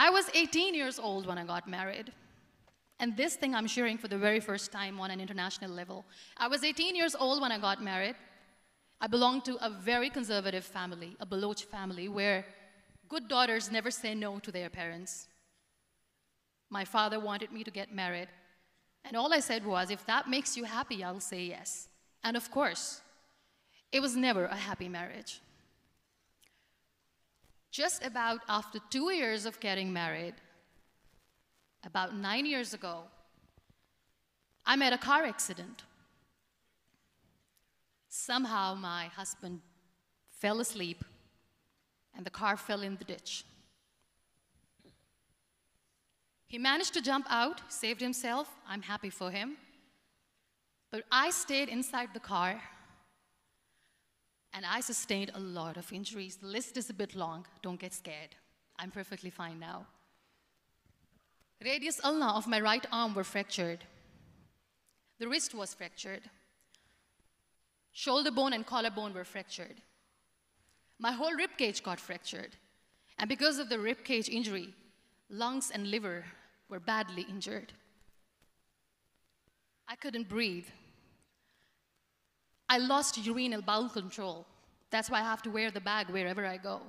I was 18 years old when I got married. And this thing I'm sharing for the very first time on an international level. I was 18 years old when I got married. I belonged to a very conservative family, a Baloch family, where good daughters never say no to their parents. My father wanted me to get married. And all I said was, if that makes you happy, I'll say yes. And of course, it was never a happy marriage. Just about after 2 years of getting married, about 9 years ago, I met a car accident. Somehow my husband fell asleep and the car fell in the ditch. He managed to jump out, saved himself. I'm happy for him. But I stayed inside the car and I sustained a lot of injuries. The list is a bit long. Don't get scared. I'm perfectly fine now. Radius ulna of my right arm were fractured. The wrist was fractured. Shoulder bone and collarbone were fractured. My whole rib cage got fractured. And because of the rib cage injury, lungs and liver were badly injured. I couldn't breathe. I lost urinary bowel control. That's why I have to wear the bag wherever I go.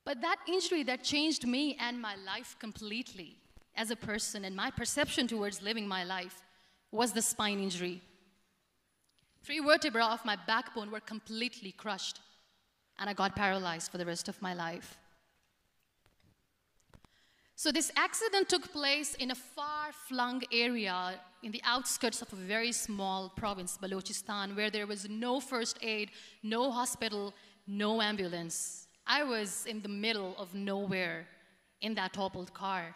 But that injury that changed me and my life completely as a person and my perception towards living my life was the spine injury. 3 vertebrae of my backbone were completely crushed, and I got paralyzed for the rest of my life. So this accident took place in a far-flung area in the outskirts of a very small province, Balochistan, where there was no first aid, no hospital, no ambulance. I was in the middle of nowhere in that toppled car.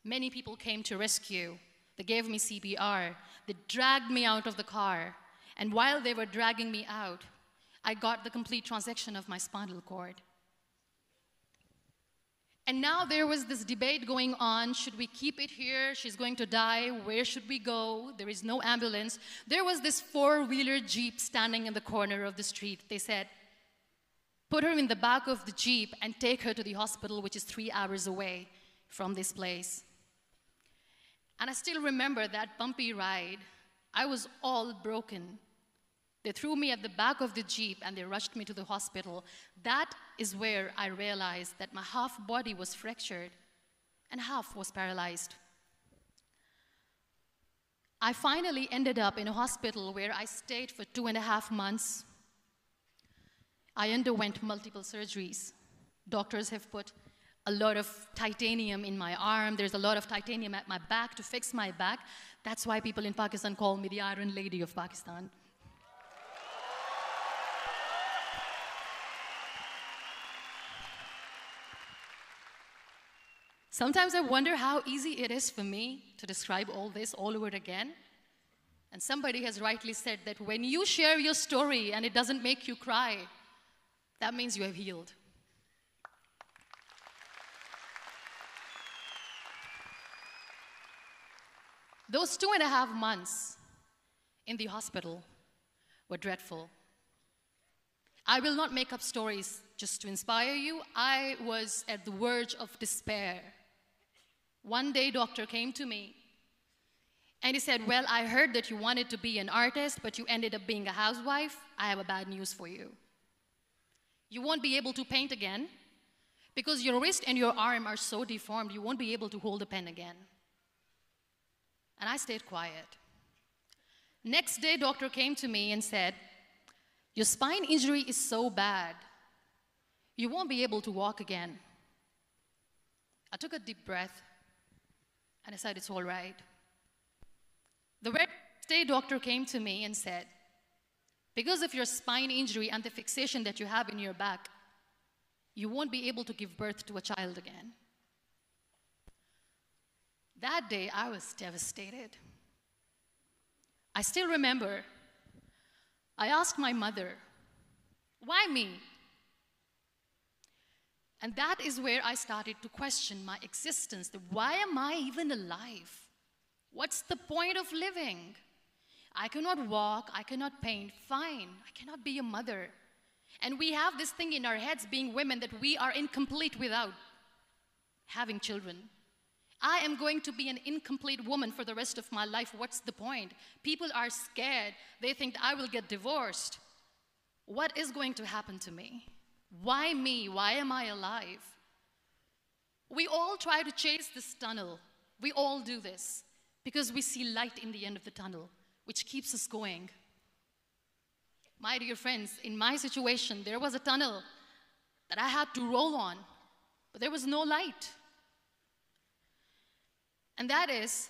Many people came to rescue. They gave me CPR. They dragged me out of the car. And while they were dragging me out, I got the complete transection of my spinal cord. And now there was this debate going on. Should we keep it here? She's going to die. Where should we go? There is no ambulance. There was this 4-wheeler Jeep standing in the corner of the street. They said, put her in the back of the Jeep and take her to the hospital, which is 3 hours away from this place. And I still remember that bumpy ride. I was all broken. They threw me at the back of the Jeep and they rushed me to the hospital. That is where I realized that my half body was fractured and half was paralyzed. I finally ended up in a hospital where I stayed for 2.5 months. I underwent multiple surgeries. Doctors have put a lot of titanium in my arm. There's a lot of titanium at my back to fix my back. That's why people in Pakistan call me the Iron Lady of Pakistan. Sometimes I wonder how easy it is for me to describe all this all over again. And somebody has rightly said that when you share your story and it doesn't make you cry, that means you have healed. Those 2.5 months in the hospital were dreadful. I will not make up stories just to inspire you. I was at the verge of despair. One day, doctor came to me and he said, well, I heard that you wanted to be an artist, but you ended up being a housewife. I have a bad news for you. You won't be able to paint again because your wrist and your arm are so deformed, you won't be able to hold a pen again. And I stayed quiet. Next day, doctor came to me and said, your spine injury is so bad, you won't be able to walk again. I took a deep breath and I said, it's all right. The very next day, doctor came to me and said, because of your spine injury and the fixation that you have in your back, you won't be able to give birth to a child again. That day, I was devastated. I still remember, I asked my mother, why me? And that is where I started to question my existence. Why am I even alive? What's the point of living? I cannot walk, I cannot paint, fine. I cannot be a mother. And we have this thing in our heads, being women, that we are incomplete without having children. I am going to be an incomplete woman for the rest of my life. What's the point? People are scared. They think I will get divorced. What is going to happen to me? Why me? Why am I alive? We all try to chase this tunnel. We all do this because we see light in the end of the tunnel, which keeps us going. My dear friends, in my situation, there was a tunnel that I had to roll on, but there was no light. And that is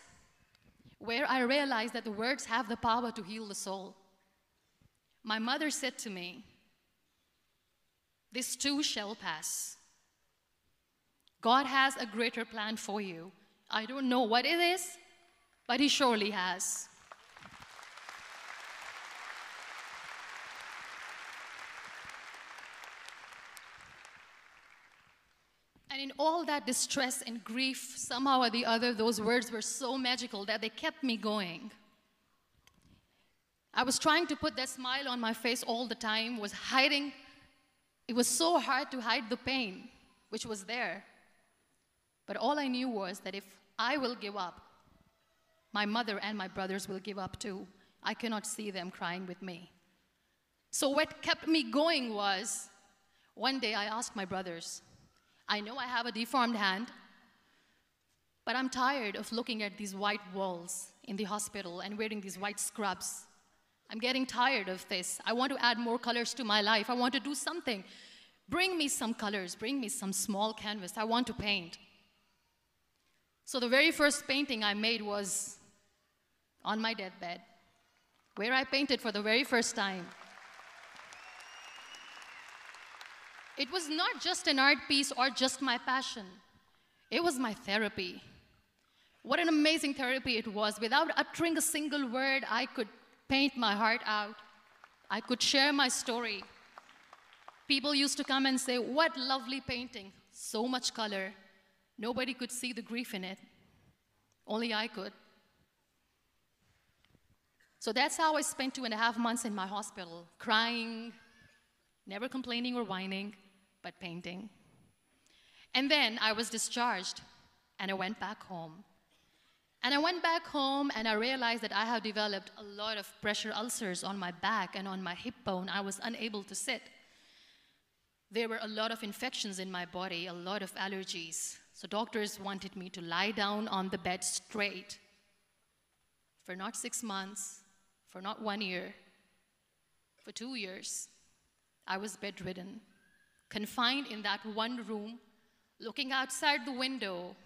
where I realized that the words have the power to heal the soul. My mother said to me, "This too shall pass. God has a greater plan for you. I don't know what it is, but He surely has." And in all that distress and grief, somehow or the other, those words were so magical that they kept me going. I was trying to put that smile on my face all the time, was hiding. It was so hard to hide the pain, which was there. But all I knew was that if I will give up, my mother and my brothers will give up too. I cannot see them crying with me. So what kept me going was, one day I asked my brothers, I know I have a deformed hand, but I'm tired of looking at these white walls in the hospital and wearing these white scrubs. I'm getting tired of this. I want to add more colors to my life. I want to do something. Bring me some colors. Bring me some small canvas. I want to paint. So the very first painting I made was on my deathbed, where I painted for the very first time. It was not just an art piece or just my passion. It was my therapy. What an amazing therapy it was. Without uttering a single word, I could paint my heart out. I could share my story. People used to come and say, "What lovely painting, so much color." Nobody could see the grief in it. Only I could. So that's how I spent 2.5 months in my hospital, crying, never complaining or whining, but painting. And then I was discharged, and I went back home. And I went back home, and I realized that I had developed a lot of pressure ulcers on my back and on my hip bone. I was unable to sit. There were a lot of infections in my body, a lot of allergies. So doctors wanted me to lie down on the bed straight for not 6 months, for not 1 year, for 2 years. I was bedridden, confined in that one room, looking outside the window,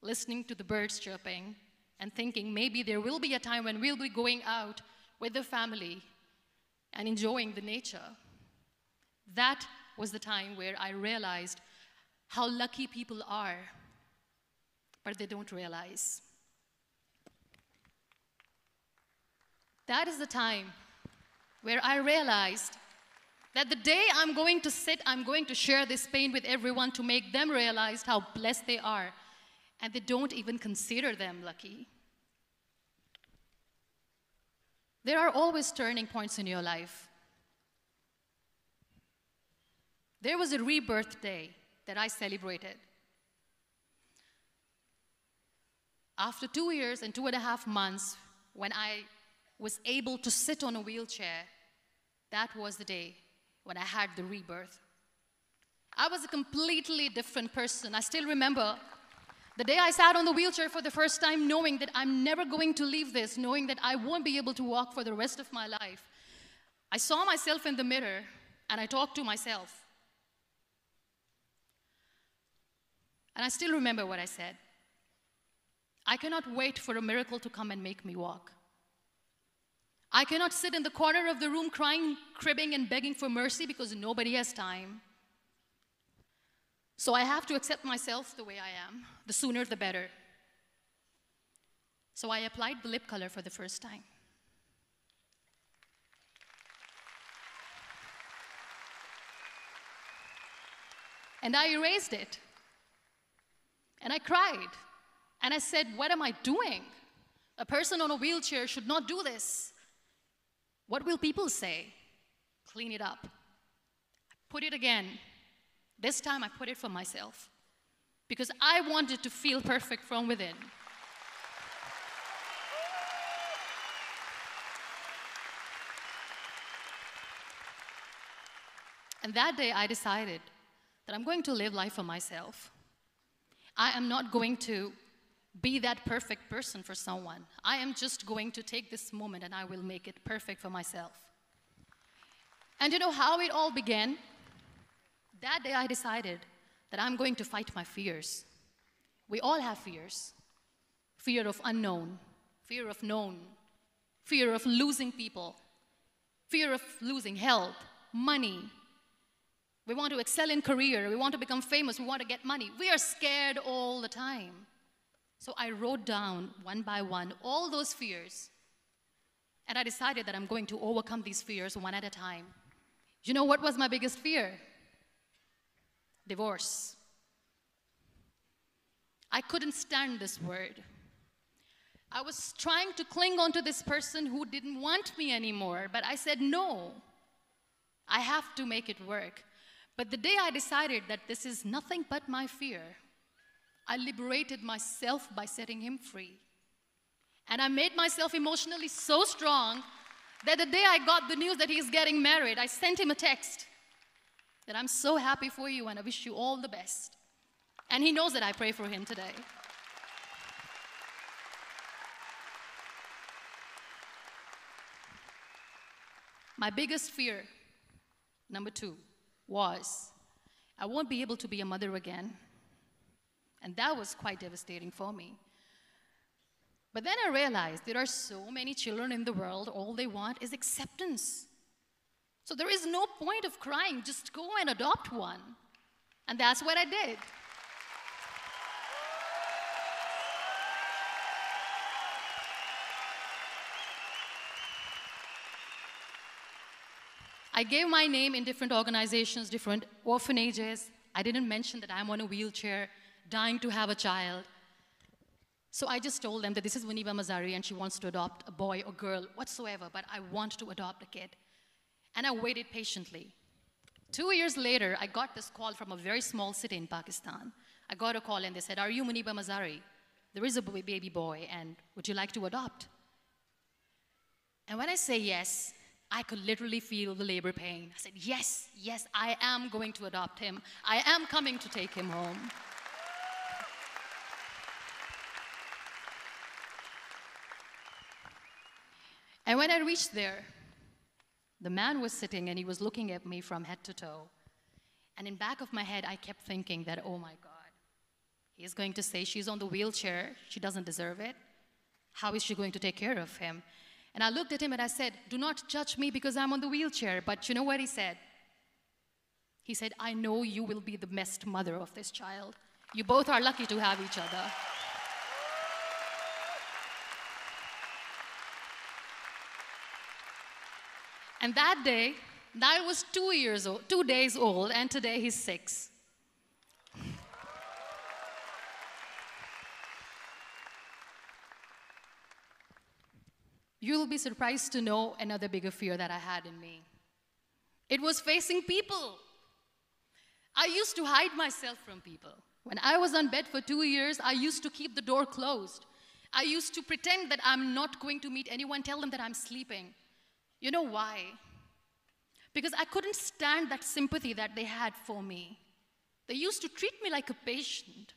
listening to the birds chirping, and thinking maybe there will be a time when we'll be going out with the family and enjoying the nature. That was the time where I realized how lucky people are, but they don't realize. That is the time where I realized that the day I'm going to sit, I'm going to share this pain with everyone to make them realize how blessed they are, and they don't even consider them lucky. There are always turning points in your life. There was a rebirth day that I celebrated. After 2 years and 2.5 months, when I was able to sit on a wheelchair, that was the day when I had the rebirth. I was a completely different person. I still remember the day I sat on the wheelchair for the first time, knowing that I'm never going to leave this, knowing that I won't be able to walk for the rest of my life. I saw myself in the mirror, and I talked to myself. And I still remember what I said. I cannot wait for a miracle to come and make me walk. I cannot sit in the corner of the room crying, cribbing, and begging for mercy because nobody has time. So I have to accept myself the way I am. The sooner, the better. So I applied the lip color for the first time. And I erased it. And I cried. And I said, what am I doing? A person on a wheelchair should not do this. What will people say? Clean it up. Put it again. This time I put it for myself because I wanted to feel perfect from within. And that day I decided that I'm going to live life for myself. I am not going to be that perfect person for someone. I am just going to take this moment and I will make it perfect for myself. And you know how it all began? That day I decided that I'm going to fight my fears. We all have fears. Fear of unknown, fear of known, fear of losing people, fear of losing health, money. We want to excel in career, we want to become famous, we want to get money. We are scared all the time. So I wrote down one by one all those fears. And I decided that I'm going to overcome these fears one at a time. You know what was my biggest fear? Divorce. I couldn't stand this word. I was trying to cling on to this person who didn't want me anymore, but I said no. I have to make it work. But the day I decided that this is nothing but my fear, I liberated myself by setting him free. And I made myself emotionally so strong that the day I got the news that he's getting married, I sent him a text that I'm so happy for you and I wish you all the best. And he knows that I pray for him today. My biggest fear, number 2, was I won't be able to be a mother again. And that was quite devastating for me. But then I realized there are so many children in the world, all they want is acceptance. So there is no point of crying, just go and adopt one. And that's what I did. I gave my name in different organizations, different orphanages. I didn't mention that I'm on a wheelchair, dying to have a child. So I just told them that this is Muniba Mazari and she wants to adopt a boy or girl, whatsoever, but I want to adopt a kid. And I waited patiently. 2 years later, I got this call from a very small city in Pakistan. I got a call and they said, "Are you Muniba Mazari? There is a baby boy and would you like to adopt?" And when I say yes, I could literally feel the labor pain. I said, yes, yes, I am going to adopt him. I am coming to take him home. And when I reached there, the man was sitting and he was looking at me from head to toe. And in back of my head, I kept thinking that, oh my God, he's going to say she's on the wheelchair, she doesn't deserve it. How is she going to take care of him? And I looked at him and I said, do not judge me because I'm on the wheelchair. But you know what he said? He said, I know you will be the best mother of this child. You both are lucky to have each other. And that day, Niall was 2 days old, and today he's 6. You'll be surprised to know another bigger fear that I had in me. It was facing people. I used to hide myself from people. When I was on bed for 2 years, I used to keep the door closed. I used to pretend that I'm not going to meet anyone, tell them that I'm sleeping. You know why? Because I couldn't stand that sympathy that they had for me. They used to treat me like a patient.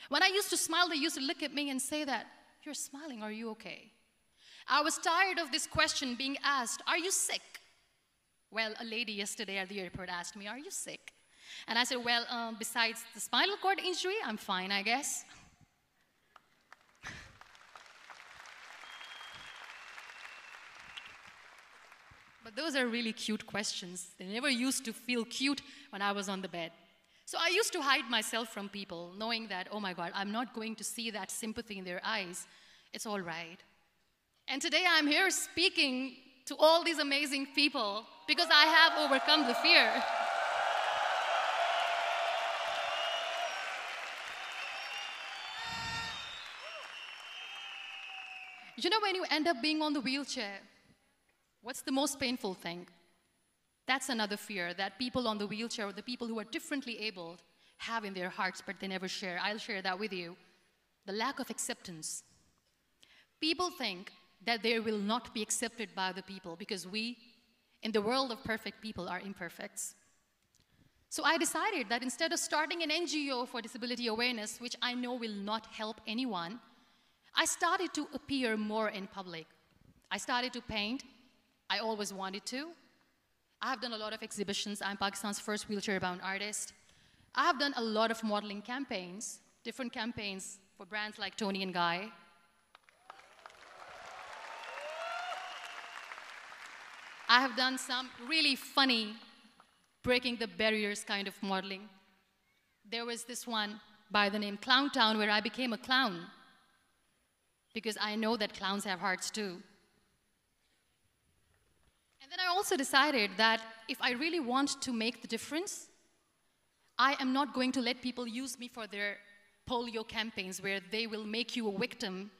When I used to smile, they used to look at me and say that, you're smiling, are you okay? I was tired of this question being asked, are you sick? Well, a lady yesterday at the airport asked me, are you sick? And I said, well, besides the spinal cord injury, I'm fine, I guess. But those are really cute questions. They never used to feel cute when I was on the bed. So I used to hide myself from people, knowing that, oh my God, I'm not going to see that sympathy in their eyes. It's all right. And today I'm here speaking to all these amazing people because I have overcome the fear. You know, when you end up being on the wheelchair, what's the most painful thing? That's another fear that people on the wheelchair or the people who are differently abled have in their hearts, but they never share. I'll share that with you. The lack of acceptance. People think that they will not be accepted by the people because we, in the world of perfect people, are imperfects. So I decided that instead of starting an NGO for disability awareness, which I know will not help anyone, I started to appear more in public. I started to paint. I always wanted to. I have done a lot of exhibitions. I'm Pakistan's first wheelchair-bound artist. I have done a lot of modeling campaigns, different campaigns for brands like Tony and Guy. I have done some really funny, breaking the barriers kind of modeling. There was this one by the name Clown Town where I became a clown because I know that clowns have hearts too. And then I also decided that if I really want to make the difference, I am not going to let people use me for their polio campaigns where they will make you a victim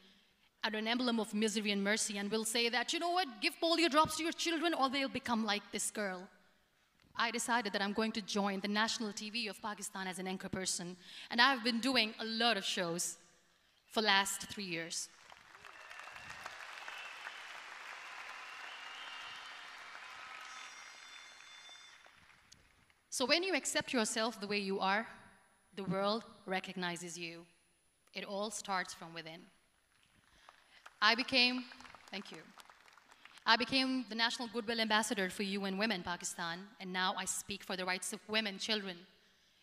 and an emblem of misery and mercy and will say that, you know what, give polio drops to your children or they'll become like this girl. I decided that I'm going to join the national TV of Pakistan as an anchor person. And I've been doing a lot of shows for the last 3 years. So when you accept yourself the way you are, the world recognizes you. It all starts from within. Thank you. I became the National Goodwill Ambassador for UN Women Pakistan, and now I speak for the rights of women, children.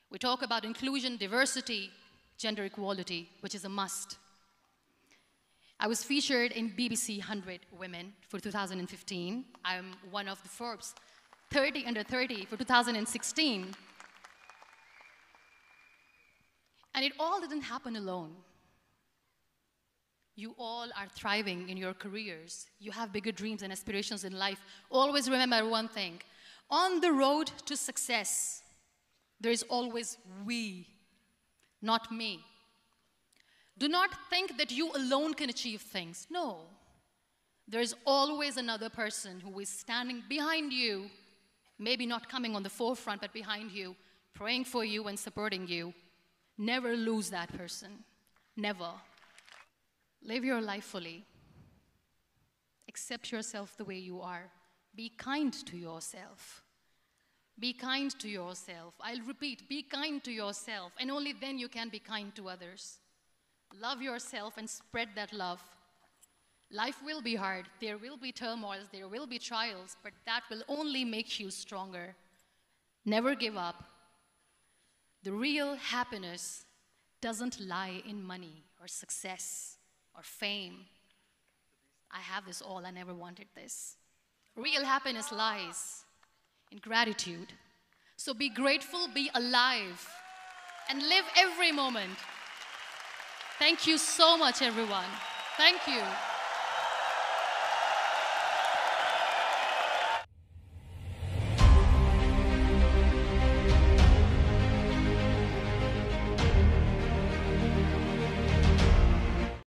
We talk about inclusion, diversity, gender equality, which is a must. I was featured in BBC 100 Women for 2015. I'm one of the Forbes 30 under 30 for 2016. And it all didn't happen alone. You all are thriving in your careers. You have bigger dreams and aspirations in life. Always remember one thing. On the road to success, there is always we, not me. Do not think that you alone can achieve things. No. There is always another person who is standing behind you, maybe not coming on the forefront, but behind you, praying for you and supporting you. Never lose that person. Never. Live your life fully. Accept yourself the way you are. Be kind to yourself. Be kind to yourself. I'll repeat, be kind to yourself, and only then you can be kind to others. Love yourself and spread that love. Life will be hard. There will be turmoils. There will be trials, but that will only make you stronger. Never give up. The real happiness doesn't lie in money or success or fame. I have this all, I never wanted this. Real happiness lies in gratitude. So be grateful, be alive, and live every moment. Thank you so much, everyone. Thank you.